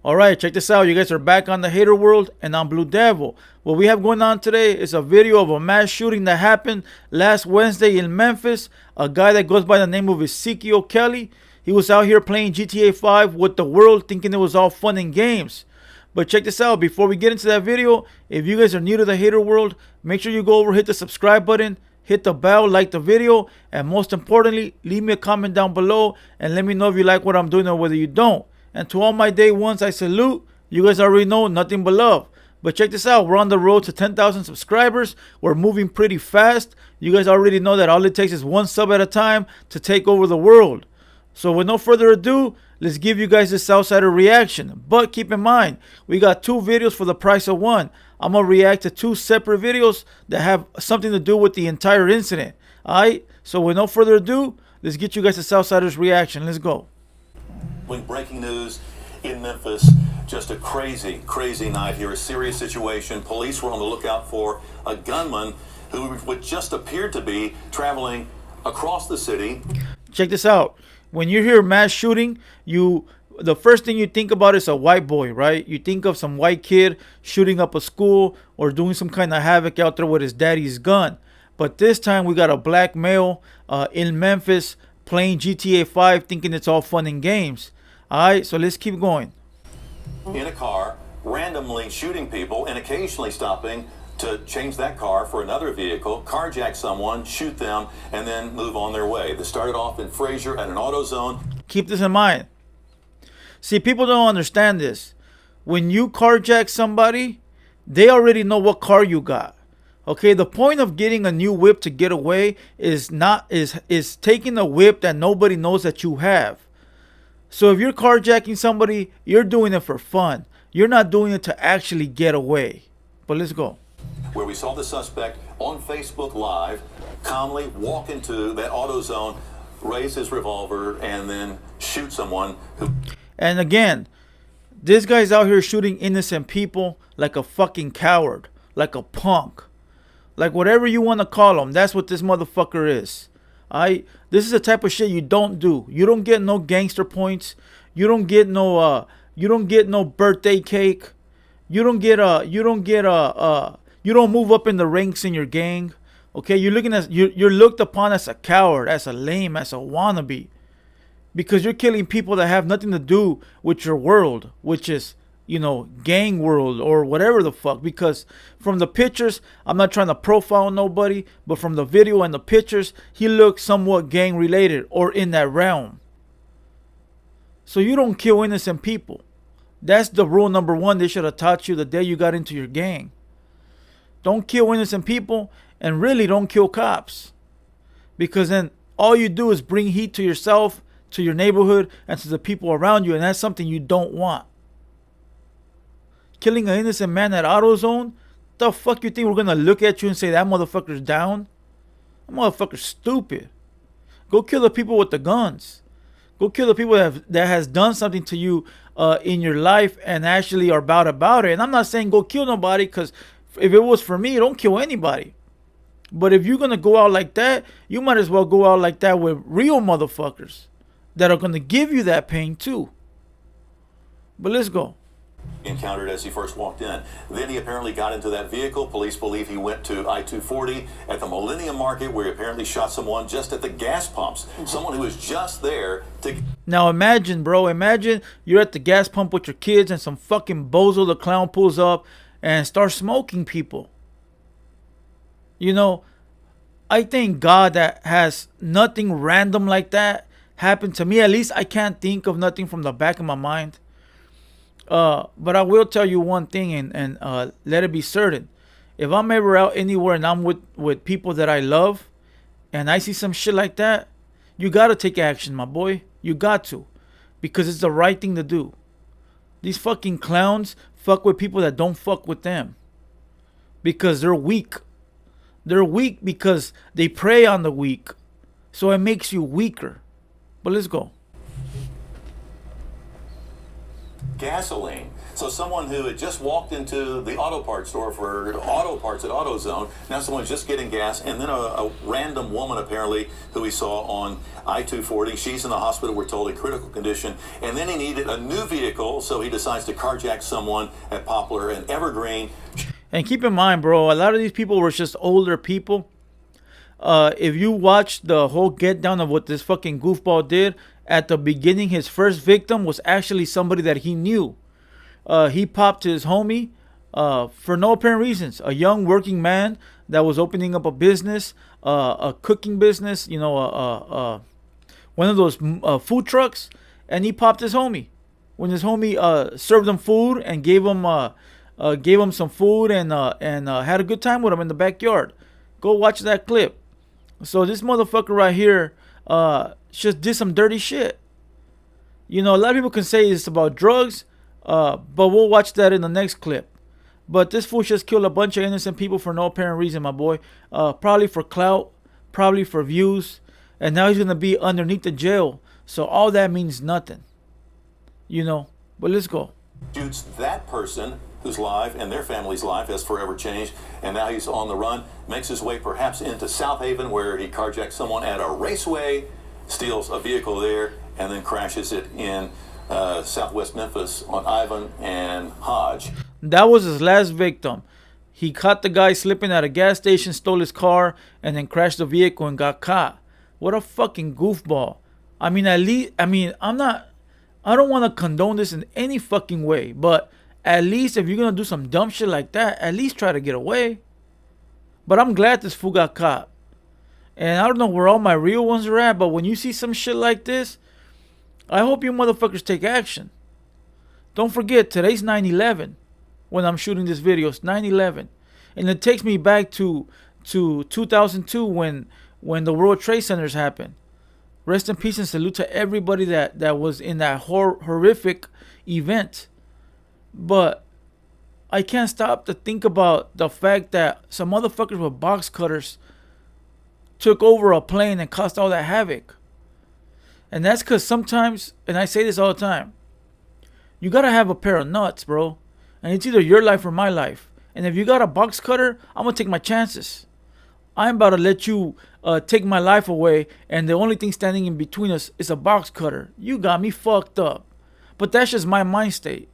Alright, check this out. You guys are back on the Hater World, and I'm Blue Devil. What we have going on today is a video of a mass shooting that happened last Wednesday in Memphis. A guy that goes by the name of Ezekiel Kelly. He was out here playing GTA 5 with the world, thinking it was all fun and games. But check this out. Before we get into that video, if you guys are new to the Hater World, make sure you go over, hit the subscribe button, hit the bell, like the video, and most importantly, leave me a comment down below and let me know if you like what I'm doing or whether you don't. And to all my day ones, I salute. You guys already know nothing but love. But check this out. We're on the road to 10,000 subscribers. We're moving pretty fast. You guys already know that all it takes is one sub at a time to take over the world. So with no further ado, let's give you guys this Southsider reaction. But keep in mind, we got two videos for the price of one. I'm going to react to two separate videos that have something to do with the entire incident. Alright? So with no further ado, let's get you guys the Southsider's reaction. Let's go. When breaking news in Memphis, just a crazy night here, a serious situation. Police were on the lookout for a gunman who would just appeared to be traveling across the city. Check this out. When you hear mass shooting, the first thing you think about is a white boy, right? You think of some white kid shooting up a school or doing some kind of havoc out there with his daddy's gun. But this time we got a black male in Memphis playing GTA 5 thinking it's all fun and games. Alright, so let's keep going. In a car, randomly shooting people and occasionally stopping to change that car for another vehicle, carjack someone, shoot them, and then move on their way. They started off in Fraser at an AutoZone. Keep this in mind. See, people don't understand this. When you carjack somebody, they already know what car you got. Okay, the point of getting a new whip to get away is taking a whip that nobody knows that you have. So if you're carjacking somebody, you're doing it for fun. You're not doing it to actually get away. But let's go. Where we saw the suspect on Facebook Live calmly walk into that AutoZone, raise his revolver, and then shoot someone who... And again, this guy's out here shooting innocent people like a fucking coward, like a punk. Like whatever you want to call him, that's what this motherfucker is. This is the type of shit you don't do. You don't get no gangster points. You don't get no birthday cake. You don't move up in the ranks in your gang. Okay, you're looked upon as a coward, as a lame, as a wannabe. Because you're killing people that have nothing to do with your world, which is, gang world or whatever the fuck. Because from the pictures, I'm not trying to profile nobody, but from the video and the pictures, he looks somewhat gang related or in that realm. So you don't kill innocent people. That's the rule number one they should have taught you the day you got into your gang. Don't kill innocent people, and really don't kill cops. Because then all you do is bring heat to yourself, to your neighborhood, and to the people around you, and that's something you don't want. Killing an innocent man at AutoZone? The fuck you think we're gonna look at you and say that motherfucker's down? That motherfucker's stupid. Go kill the people with the guns. Go kill the people that has done something to you in your life and actually are about it. And I'm not saying go kill nobody, because if it was for me, don't kill anybody. But if you're gonna go out like that, you might as well go out like that with real motherfuckers that are gonna give you that pain too. But let's go. Encountered as he first walked in. Then he apparently got into that vehicle. Police believe he went to I-240 at the Millennium Market, where he apparently shot someone just at the gas pumps. Someone who was just there to... Now imagine, bro, imagine you're at the gas pump with your kids and some fucking bozo the clown pulls up and starts smoking people. I thank God that has nothing random like that happen to me. At least I can't think of nothing from the back of my mind. But I will tell you one thing, and let it be certain. If I'm ever out anywhere and I'm with people that I love and I see some shit like that, you got to take action, my boy. You got to. Because it's the right thing to do. These fucking clowns fuck with people that don't fuck with them. Because they're weak. They're weak because they prey on the weak. So it makes you weaker. But let's go. gasoline. So someone who had just walked into the auto parts store for auto parts at AutoZone, now someone's just getting gas, and then a random woman apparently who he saw on I-240. She's in the hospital, we're told, in critical condition. And then he needed a new vehicle, so he decides to carjack someone at Poplar and Evergreen. And keep in mind, bro, a lot of these people were just older people. If you watch the whole get down of what this fucking goofball did, at the beginning, his first victim was actually somebody that he knew. He popped his homie for no apparent reasons. A young working man that was opening up a business, a cooking business, you know, one of those food trucks, and he popped his homie. When his homie served him food and gave him some food and had a good time with him in the backyard. Go watch that clip. So this motherfucker right here just did some dirty shit. You know, a lot of people can say it's about drugs, but we'll watch that in the next clip. But this fool just killed a bunch of innocent people for no apparent reason, my boy. Probably for clout, probably for views, and now he's gonna be underneath the jail. So all that means nothing. You know, but let's go. Shoots that person whose life and their family's life has forever changed, and now he's on the run, makes his way perhaps into South Haven, where he carjacks someone at a raceway, steals a vehicle there, and then crashes it in southwest Memphis on Ivan and Hodge. That was his last victim. He caught the guy slipping at a gas station, stole his car, and then crashed the vehicle and got caught. What a fucking goofball. I mean, I don't want to condone this in any fucking way, but at least if you're going to do some dumb shit like that, at least try to get away. But I'm glad this fool got caught. And I don't know where all my real ones are at, but when you see some shit like this, I hope you motherfuckers take action. Don't forget, today's 9/11 when I'm shooting this video. It's 9/11. And it takes me back to 2002 when the World Trade Centers happened. Rest in peace and salute to everybody that was in that horrific event. But I can't stop to think about the fact that some motherfuckers with box cutters took over a plane and caused all that havoc. And that's because sometimes, and I say this all the time, you gotta have a pair of nuts, bro. And it's either your life or my life. And if you got a box cutter, I'm gonna take my chances. I'm about to let you take my life away, and the only thing standing in between us is a box cutter. You got me fucked up. But that's just my mind state.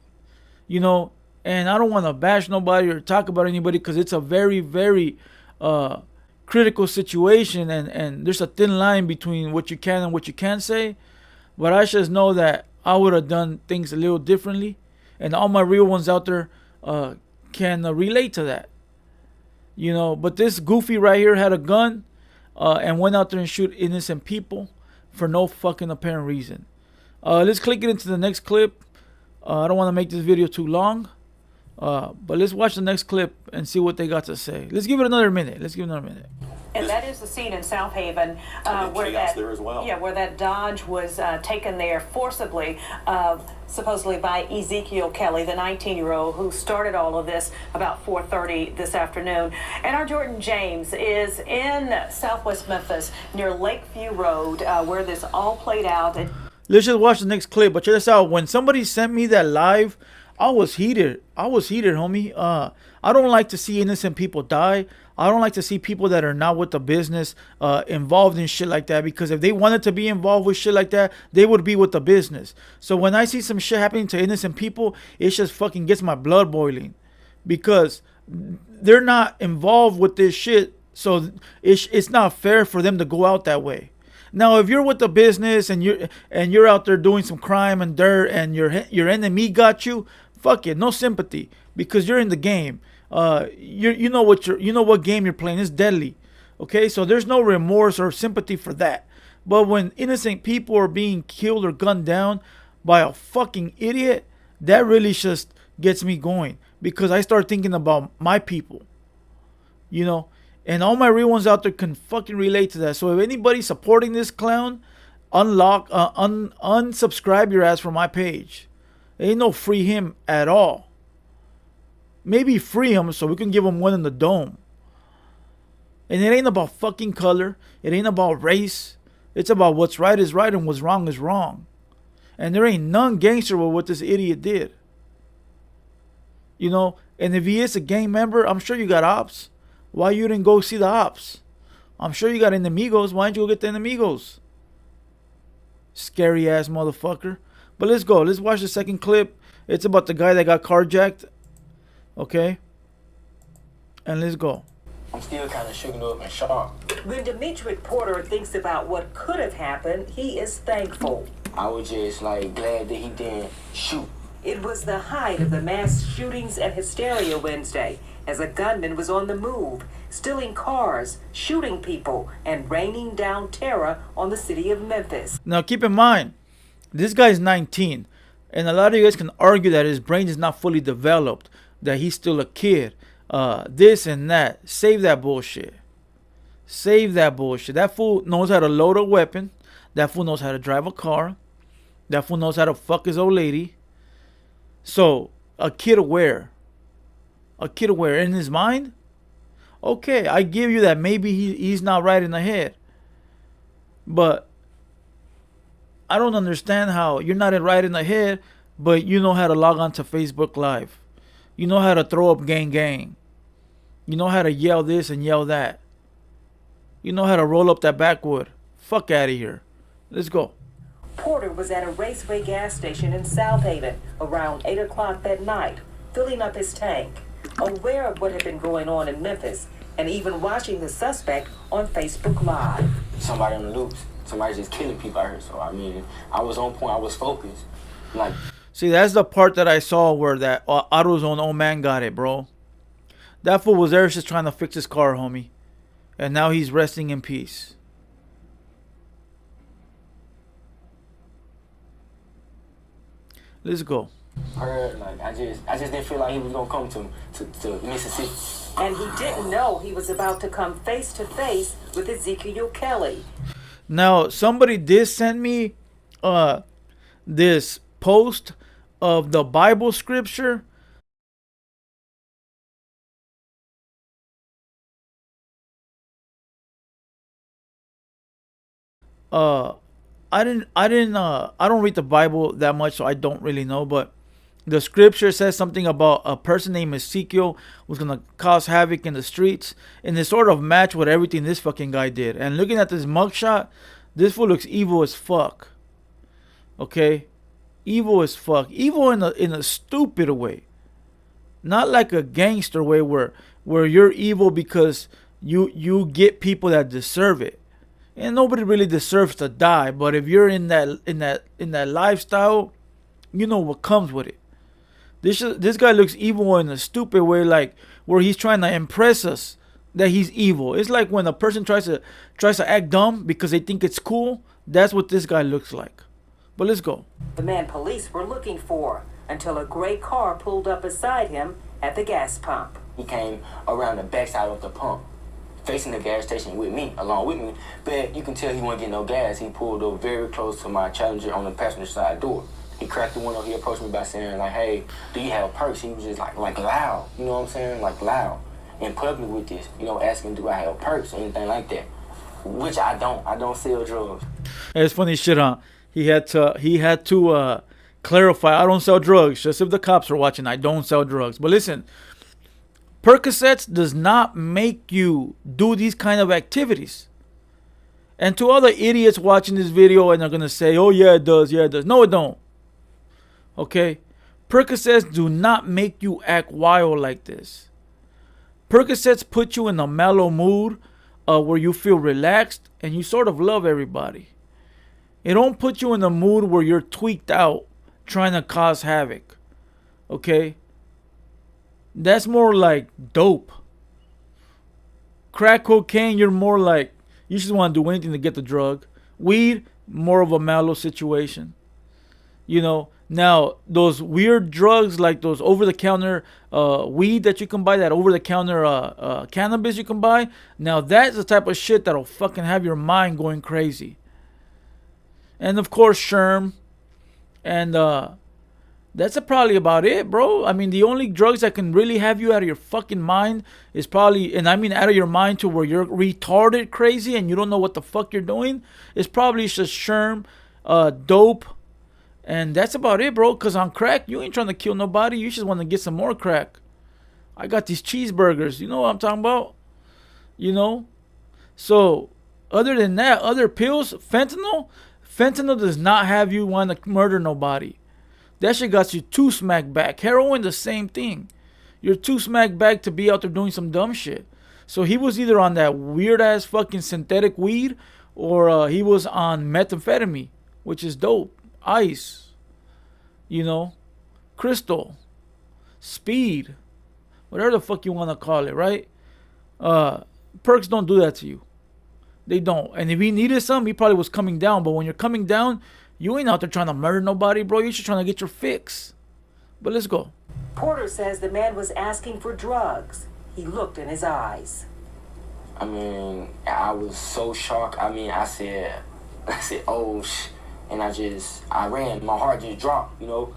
You know, and I don't want to bash nobody or talk about anybody because it's a very, very critical situation, and there's a thin line between what you can and what you can't say. But I just know that I would have done things a little differently, and all my real ones out there can relate to that. You know, but this goofy right here had a gun and went out there and shoot innocent people for no fucking apparent reason. Let's click it into the next clip. I don't want to make this video too long, but let's watch the next clip and see what they got to say. Let's give it another minute. And that is the scene in South Haven where there as well. where that Dodge was taken there forcibly, supposedly by Ezekiel Kelly, the 19-year-old who started all of this about 4:30 this afternoon. And our Jordan James is in southwest Memphis near Lakeview Road, where this all played out. Let's just watch the next clip. But check this out. When somebody sent me that live, I was heated, homie. I don't like to see innocent people die. I don't like to see people that are not with the business involved in shit like that, because if they wanted to be involved with shit like that, they would be with the business. So when I see some shit happening to innocent people, it just fucking gets my blood boiling, because they're not involved with this shit. So it's not fair for them to go out that way. Now, if you're with the business and you're out there doing some crime and dirt, and your enemy got you, fuck it, no sympathy, because you're in the game. You know what game you're playing. It's deadly. Okay, so there's no remorse or sympathy for that. But when innocent people are being killed or gunned down by a fucking idiot, that really just gets me going, because I start thinking about my people. You know. And all my real ones out there can fucking relate to that. So if anybody's supporting this clown, unsubscribe your ass from my page. There ain't no free him at all. Maybe free him so we can give him one in the dome. And it ain't about fucking color. It ain't about race. It's about what's right is right and what's wrong is wrong. And there ain't none gangster with what this idiot did. You know, and if he is a gang member, I'm sure you got ops. Why you didn't go see the ops? I'm sure you got enemigos. Why didn't you go get the enemigos? Scary ass motherfucker. But let's go. Let's watch the second clip. It's about the guy that got carjacked. Okay? And let's go. I'm still kind of shaken up and shocked. When Demetric Porter thinks about what could have happened, he is thankful. I was just like glad that he didn't shoot. It was the height of the mass shootings and hysteria Wednesday, as a gunman was on the move, stealing cars, shooting people, and raining down terror on the city of Memphis. Now keep in mind, this guy's 19. And a lot of you guys can argue that his brain is not fully developed, that he's still a kid. This and that. Save that bullshit. Save that bullshit. That fool knows how to load a weapon. That fool knows how to drive a car. That fool knows how to fuck his old lady. So, a kid aware. A kid aware in his mind? Okay, I give you that. Maybe he's not right in the head. But I don't understand how you're not right in the head, but you know how to log on to Facebook Live. You know how to throw up gang gang. You know how to yell this and yell that. You know how to roll up that backwood. Fuck out of here. Let's go. Porter was at a Raceway gas station in South Haven around 8 o'clock that night, filling up his tank, aware of what had been going on in Memphis, and even watching the suspect on Facebook Live. Somebody on the loose. Somebody just killing people out here. So, I mean, I was on point. I was focused. Like, see, that's the part that I saw where that AutoZone old man got it, bro. That fool was there just trying to fix his car, homie. And now he's resting in peace. Let's go. like I just didn't feel like he was gonna come to Mississippi. And he didn't know he was about to come face to face with Ezekiel Kelly. Now, somebody did send me this post of the Bible scripture. I don't read the Bible that much, so I don't really know, but the scripture says something about a person named Ezekiel who's gonna cause havoc in the streets, and they sort of match with everything this fucking guy did. And looking at this mugshot, this fool looks evil as fuck. Okay, evil as fuck. Evil in a stupid way, not like a gangster way where you're evil because you get people that deserve it. And nobody really deserves to die, but if you're in that lifestyle, you know what comes with it. This guy looks evil in a stupid way, like where he's trying to impress us that he's evil. It's like when a person tries to act dumb because they think it's cool. That's what this guy looks like. But let's go. The man police were looking for until a gray car pulled up beside him at the gas pump. He came around the backside of the pump, facing the gas station with me, along with me, but you can tell he wasn't getting no gas. He pulled up very close to my Challenger on the passenger side door. He cracked the window. He approached me by saying, like, hey, do you have perks? He was just like loud, you know what I'm saying? Like loud, in public with this, you know, asking, do I have perks or anything like that? Which I don't. I don't sell drugs. It's funny shit, huh? He had to clarify, I don't sell drugs. Just if the cops are watching, I don't sell drugs. But listen, Percocets does not make you do these kind of activities. And to other idiots watching this video and they're going to say, oh yeah, it does. Yeah, it does. No, it don't. Okay? Percocets do not make you act wild like this. Percocets put you in a mellow mood where you feel relaxed and you sort of love everybody. It don't put you in a mood where you're tweaked out trying to cause havoc. Okay? That's more like dope. Crack cocaine, you're more like, you just want to do anything to get the drug. Weed, more of a mellow situation. You know, now those weird drugs like those over-the-counter weed that you can buy, that over-the-counter cannabis you can buy, now that's the type of shit that'll fucking have your mind going crazy. And of course, Sherm. And that's probably about it, bro. I mean, the only drugs that can really have you out of your fucking mind is probably, and I mean out of your mind to where you're retarded crazy and you don't know what the fuck you're doing, is probably just Sherm, dope, And that's about it, bro. Because on crack, you ain't trying to kill nobody. You just want to get some more crack. I got these cheeseburgers. You know what I'm talking about? You know? So, other than that, other pills, fentanyl does not have you want to murder nobody. That shit got you too smack back. Heroin, the same thing. You're too smack back to be out there doing some dumb shit. So he was either on that weird ass fucking synthetic weed, or he was on methamphetamine, which is dope. Ice, you know, crystal, speed, whatever the fuck you want to call it, right? Perks don't do that to you. They don't. And if he needed some, he probably was coming down. But when you're coming down, you ain't out there trying to murder nobody, bro. You're just trying to get your fix. But let's go. Porter says the man was asking for drugs. He looked in his eyes. I mean, I was so shocked. I mean, I said, oh, and I ran. My heart just dropped, you know.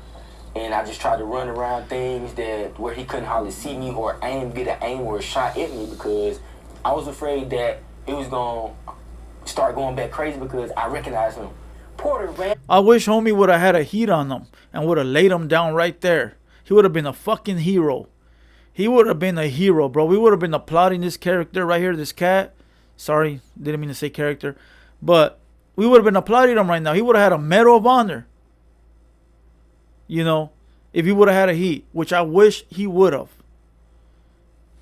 And I just tried to run around things where he couldn't hardly see me or get an aim or a shot at me, because I was afraid that he was going to start going back crazy because I recognized him. Porter ran. I wish homie would have had a heat on him and would have laid him down right there. He would have been a fucking hero. He would have been a hero, bro. We would have been applauding this character right here, this cat. Sorry, didn't mean to say character. But we would have been applauding him right now. He would have had a Medal of Honor. You know, if he would have had a heat, which I wish he would have.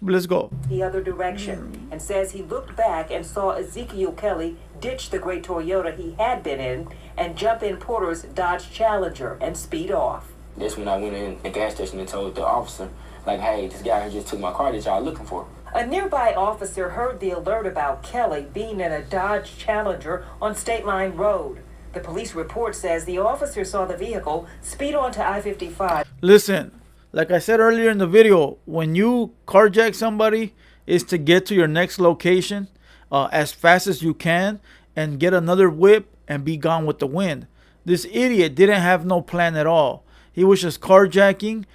But let's go. The other direction, and says he looked back and saw Ezekiel Kelly ditch the gray Toyota he had been in and jump in Porter's Dodge Challenger and speed off. That's when I went in the gas station and told the officer, like, hey, this guy just took my car that y'all looking for. A nearby officer heard the alert about Kelly being in a Dodge Challenger on State Line Road. The police report says the officer saw the vehicle speed onto I-55. Listen, like I said earlier in the video, when you carjack somebody, is to get to your next location as fast as you can and get another whip and be gone with the wind. This idiot didn't have no plan at all. He was just carjacking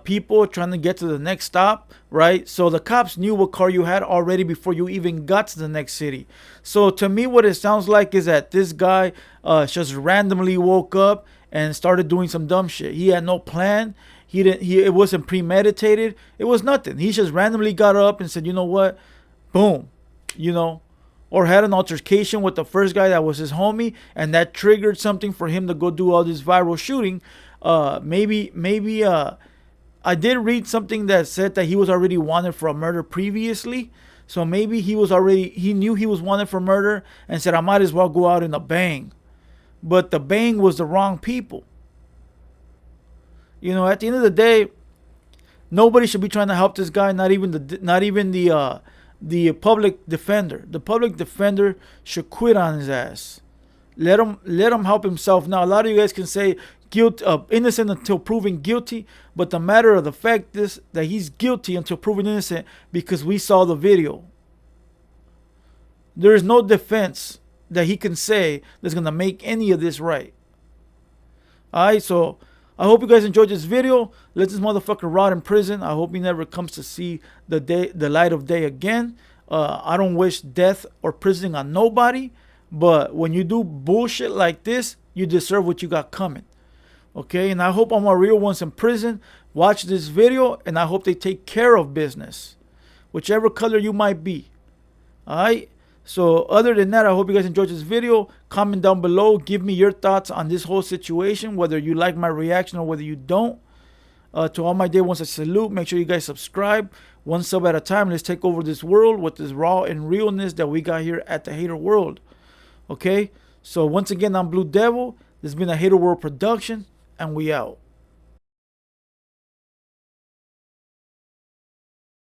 people trying to get to the next stop, right? So the cops knew what car you had already before you even got to the next city. So to me, what it sounds like is that this guy just randomly woke up and started doing some dumb shit. He had no plan. It wasn't premeditated. It was nothing. He just randomly got up and said, you know what? Boom. You know, or had an altercation with the first guy that was his homie, and that triggered something for him to go do all this viral shooting. Maybe I did read something that said that he was already wanted for a murder previously. So maybe he knew he was wanted for murder and said, I might as well go out in a bang. But the bang was the wrong people. You know, at the end of the day, nobody should be trying to help this guy, not even the public defender. The public defender should quit on his ass. Let him help himself. Now, a lot of you guys can say innocent until proven guilty, but the matter of the fact is that he's guilty until proven innocent because we saw the video. There is no defense that he can say that's gonna make any of this right. Alright, so I hope you guys enjoyed this video. Let this motherfucker rot in prison. I hope he never comes to see the light of day again. I don't wish death or prison on nobody, but when you do bullshit like this, you deserve what you got coming. Okay, and I hope all my real ones in prison watch this video, and I hope they take care of business, whichever color you might be. Alright, so other than that, I hope you guys enjoyed this video. Comment down below, give me your thoughts on this whole situation, whether you like my reaction or whether you don't. To all my day ones, I salute. Make sure you guys subscribe. One sub at a time. Let's take over this world with this raw and realness that we got here at the TheHaterWorld. Okay, so once again, I'm Blue Devil. This has been a TheHaterWorld production, and we out.